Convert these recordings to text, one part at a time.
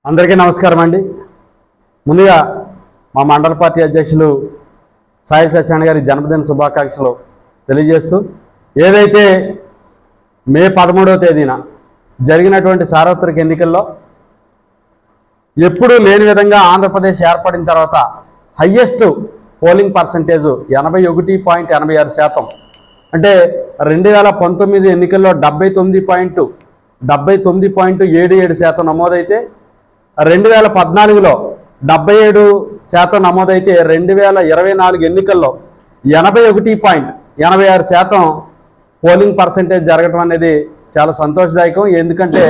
అందరికీ నమస్కారం అండి. ముందుగా మా మండల పార్టీ అధ్యక్షులు సాయి సత్యనారాయణ గారి జన్మదిన శుభాకాంక్షలు తెలియజేస్తూ, ఏదైతే మే 13వ తేదీన జరిగినటువంటి సార్వత్రిక ఎన్నికల్లో ఎప్పుడూ లేని విధంగా ఆంధ్రప్రదేశ్ ఏర్పడిన తర్వాత హయ్యెస్ట్ పోలింగ్ పర్సంటేజ్ 81.86%. అంటే 2019 ఎన్నికల్లో 79.77% నమోదైతే, 2014లో 77% నమోదైతే, 2024 ఎన్నికల్లో 81.86% పోలింగ్ పర్సంటేజ్ జరగడం అనేది చాలా సంతోషదాయకం. ఎందుకంటే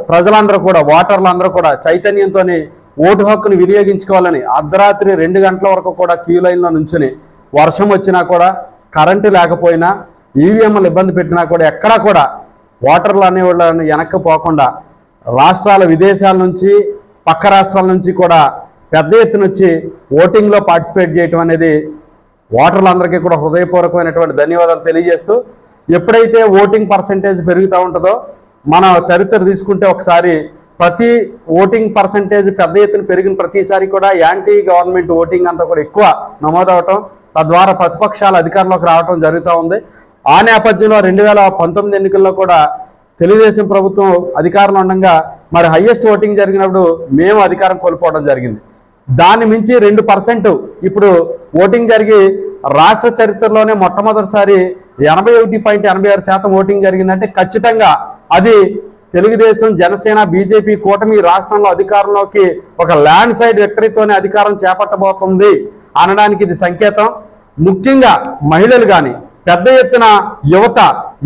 ప్రజలందరూ కూడా, ఓటర్లందరూ కూడా చైతన్యంతో ఓటు హక్కును వినియోగించుకోవాలని అర్ధరాత్రి 2 గంటల వరకు కూడా క్యూ లైన్లో నుంచుని, వర్షం వచ్చినా కూడా, కరెంటు లేకపోయినా, ఈవీఎంలు ఇబ్బంది పెట్టినా కూడా ఎక్కడా కూడా ఓటర్లు అనేవాళ్ళని వెనక్కి పోకుండా రాష్ట్రాల విదేశాల నుంచి, పక్క రాష్ట్రాల నుంచి కూడా పెద్ద ఎత్తున వచ్చి ఓటింగ్లో పార్టిసిపేట్ చేయటం అనేది ఓటర్లందరికీ కూడా హృదయపూర్వకమైనటువంటి ధన్యవాదాలు తెలియజేస్తూ, ఎప్పుడైతే ఓటింగ్ పర్సంటేజ్ పెరుగుతూ ఉంటుందో, మన చరిత్ర తీసుకుంటే ఒకసారి ప్రతి ఓటింగ్ పర్సంటేజ్ పెద్ద ఎత్తున పెరిగిన ప్రతిసారి కూడా యాంటీ గవర్నమెంట్ ఓటింగ్ అంతా కూడా ఎక్కువ నమోదవటం, తద్వారా ప్రతిపక్షాలు అధికారంలోకి రావడం జరుగుతూ ఉంది. ఆ నేపథ్యంలో 2019 ఎన్నికల్లో కూడా తెలుగుదేశం ప్రభుత్వం అధికారంలో ఉండగా మరి హయ్యెస్ట్ ఓటింగ్ జరిగినప్పుడు మేము అధికారం కోల్పోవడం జరిగింది. దాన్ని మించి 2% ఇప్పుడు ఓటింగ్ జరిగి రాష్ట్ర చరిత్రలోనే మొట్టమొదటిసారి 81.86% ఓటింగ్ జరిగిందంటే ఖచ్చితంగా అది తెలుగుదేశం, జనసేన, బీజేపీ కూటమి రాష్ట్రంలో అధికారంలోకి ఒక ల్యాండ్ సైడ్ విక్టరీతోనే అధికారం చేపట్టబోతుంది అనడానికి ఇది సంకేతం. ముఖ్యంగా మహిళలు కానీ, పెద్ద ఎత్తున యువత,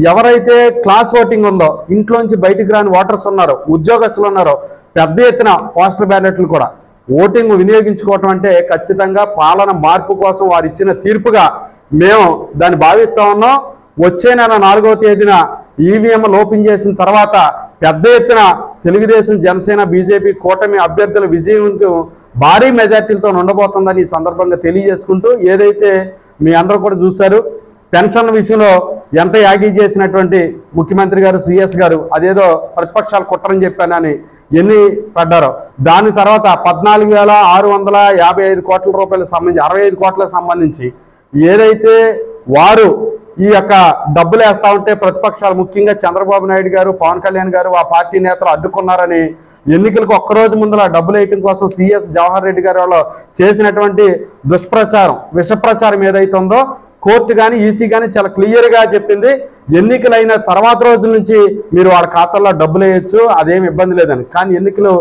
ఎవరైతే క్లాస్ ఓటింగ్ ఉందో, ఇంట్లోంచి బయటికి రాని ఓటర్స్ ఉన్నారో, ఉద్యోగస్తులు ఉన్నారో, పెద్ద ఎత్తున పోస్టల్ బ్యాలెట్లు కూడా ఓటింగ్ వినియోగించుకోవటం అంటే ఖచ్చితంగా పాలన మార్పు కోసం వారు ఇచ్చిన తీర్పుగా మేము దాన్ని భావిస్తూ ఉన్నాం. వచ్చే నెల 4వ తేదీన ఈవీఎంలు ఓపెన్ చేసిన తర్వాత పెద్ద ఎత్తున తెలుగుదేశం, జనసేన, బీజేపీ కూటమి అభ్యర్థుల విజయవంతం భారీ మెజార్టీలతో ఉండబోతుందని ఈ సందర్భంగా తెలియజేసుకుంటూ, ఏదైతే మీ అందరూ కూడా చూశారు, పెన్షన్ల విషయంలో ఎంత యాగీ చేసినటువంటి ముఖ్యమంత్రి గారు, సిఎస్ గారు, అదేదో ప్రతిపక్షాలు కుట్రని చెప్పానని ఎన్ని పడ్డారో, దాని తర్వాత 14,655 కోట్ల రూపాయలకు సంబంధించి 65 కోట్లకు సంబంధించి ఏదైతే వారు ఈ యొక్క డబ్బులు వేస్తూ ఉంటే ప్రతిపక్షాలు, ముఖ్యంగా చంద్రబాబు నాయుడు గారు, పవన్ కళ్యాణ్ గారు, ఆ పార్టీ నేతలు అడ్డుకున్నారని ఎన్నికలకు ఒక్కరోజు ముందర డబ్బులు వేయటం కోసం సిఎస్ జవహర్ రెడ్డి గారు వాళ్ళు చేసినటువంటి దుష్ప్రచారం, విషప్రచారం ఏదైతే ఉందో, కోర్టు కానీ, ఈసీ కానీ చాలా క్లియర్గా చెప్పింది. ఎన్నికలైన తర్వాత రోజుల నుంచి మీరు వాళ్ళ ఖాతాల్లో డబ్బులు వేయచ్చు, అదేమి ఇబ్బంది లేదని. కానీ ఎన్నికలు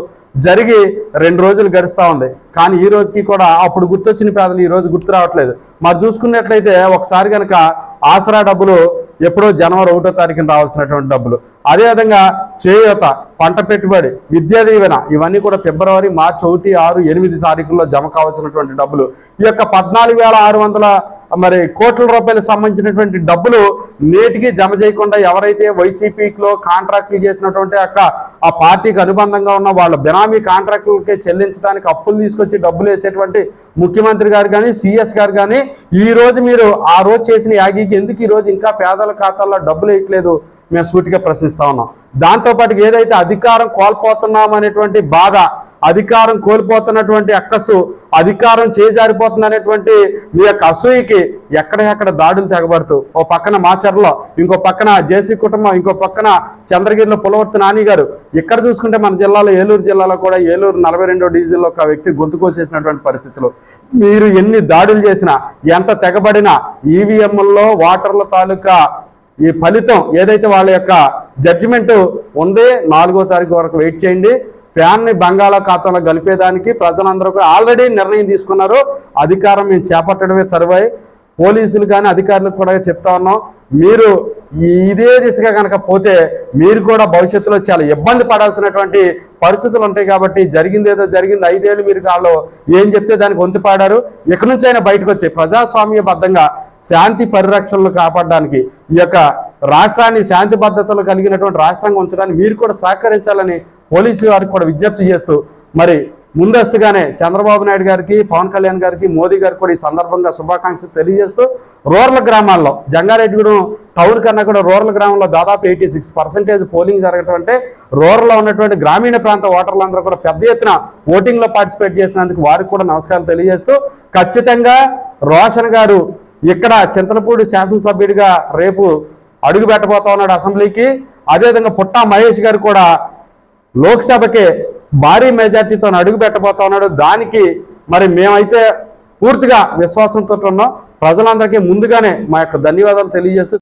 జరిగి 2 రోజులు గడుస్తూ ఉంది. కానీ ఈ రోజుకి కూడా అప్పుడు గుర్తొచ్చిన పేదలు ఈ రోజు గుర్తు రావట్లేదు. మరి చూసుకున్నట్లయితే ఒకసారి కనుక ఆసరా డబ్బులు ఎప్పుడో జనవరి 1వ తారీఖున రావాల్సినటువంటి డబ్బులు, అదేవిధంగా చేయూత, పంట పెట్టుబడి, విద్యా దీవెన, ఇవన్నీ కూడా ఫిబ్రవరి, మార్చి 1, 6, 8 తారీఖుల్లో జమ కావాల్సినటువంటి డబ్బులు, ఈ యొక్క 14,600 కోట్ల రూపాయలకు సంబంధించినటువంటి డబ్బులు నేటికి జమ చేయకుండా ఎవరైతే వైసీపీలో కాంట్రాక్టులు చేసినటువంటి ఆ పార్టీకి అనుబంధంగా ఉన్న వాళ్ళ బినామీ కాంట్రాక్టులకే చెల్లించడానికి అప్పులు తీసుకొచ్చి డబ్బులు వేసేటువంటి ముఖ్యమంత్రి గారు కానీ, సిఎస్ గారు కానీ, ఈ రోజు మీరు ఆ రోజు చేసిన యాగీకి ఎందుకు ఈ రోజు ఇంకా పేదల ఖాతాల్లో డబ్బులు వేయట్లేదు మేము సూటిగా ప్రశ్నిస్తా ఉన్నాం. దాంతోపాటు ఏదైతే అధికారం కోల్పోతున్నాం అనేటువంటి బాధ, అధికారం కోల్పోతున్నటువంటి అక్కసు, అధికారం చేజారిపోతుంది అనేటువంటి మీ యొక్క అసూయకి ఎక్కడెక్కడ దాడులు తెగబడుతూ, ఓ పక్కన మాచర్లో, ఇంకో పక్కన జేసీ కుటుంబం, ఇంకో పక్కన చంద్రగిరిలో పులవర్తి నాని గారు, ఇక్కడ చూసుకుంటే మన జిల్లాలో, ఏలూరు జిల్లాలో కూడా, ఏలూరు 42వ డివిజన్లో ఒక వ్యక్తి గొంతుకోసేసినటువంటి పరిస్థితులు. మీరు ఎన్ని దాడులు చేసినా, ఎంత తెగబడినా, ఈవీఎంల్లో ఓటర్ల తాలూకా ఈ ఫలితం ఏదైతే వాళ్ళ యొక్క జడ్జిమెంట్ ఉందే 4వ తారీఖు వరకు వెయిట్ చేయండి. ఫ్యాన్ని బంగాళాఖాతంలో కలిపేదానికి ప్రజలందరూ ఆల్రెడీ నిర్ణయం తీసుకున్నారు. అధికారం మేము చేపట్టడమే తరువాయి. పోలీసులు కానీ, అధికారులకు కూడా చెప్తా ఉన్నాం, మీరు ఇదే దిశగా కనుక పోతే మీరు కూడా భవిష్యత్తులో చాలా ఇబ్బంది పడాల్సినటువంటి పరిస్థితులు ఉంటాయి. కాబట్టి జరిగింది ఏదో జరిగింది, 5 ఏళ్ళు మీరు కాళ్ళు ఏం చెప్తే దానికి వంతు పాడారు. ఇక నుంచి అయినా బయటకు వచ్చి ప్రజాస్వామ్యబద్ధంగా శాంతి పరిరక్షణలు కాపాడడానికి, ఈ యొక్క రాష్ట్రాన్ని శాంతి భద్రతలు కలిగినటువంటి రాష్ట్రంగా ఉంచడానికి మీరు కూడా సహకరించాలని పోలీసు వారికి కూడా విజ్ఞప్తి చేస్తూ, మరి ముందస్తుగానే చంద్రబాబు నాయుడు గారికి, పవన్ కళ్యాణ్ గారికి, మోదీ గారికి కూడా ఈ సందర్భంగా శుభాకాంక్షలు తెలియజేస్తూ, రూరల్ గ్రామాల్లో, జంగారెడ్డిగూడెం టౌన్ కన్నా కూడా రూరల్ గ్రామంలో దాదాపు 86% పోలింగ్ జరగటం అంటే రూరల్లో ఉన్నటువంటి గ్రామీణ ప్రాంత ఓటర్లందరూ కూడా పెద్ద ఎత్తున ఓటింగ్లో పార్టిసిపేట్ చేసినందుకు వారికి కూడా నమస్కారం తెలియజేస్తూ ఖచ్చితంగా రోషన్ గారు ఇక్కడ చింతలపూడి శాసనసభ్యుడిగా రేపు అడుగు పెట్టబోతా ఉన్నాడు అసెంబ్లీకి. అదేవిధంగా పుట్టా మహేష్ గారు కూడా లోక్సభకి భారీ మెజార్టీతో అడుగు పెట్టబోతా ఉన్నాడు. దానికి మరి మేమైతే పూర్తిగా విశ్వాసంతో ఉన్నాం. ప్రజలందరికీ ముందుగానే మా యొక్క ధన్యవాదాలు తెలియజేస్తూ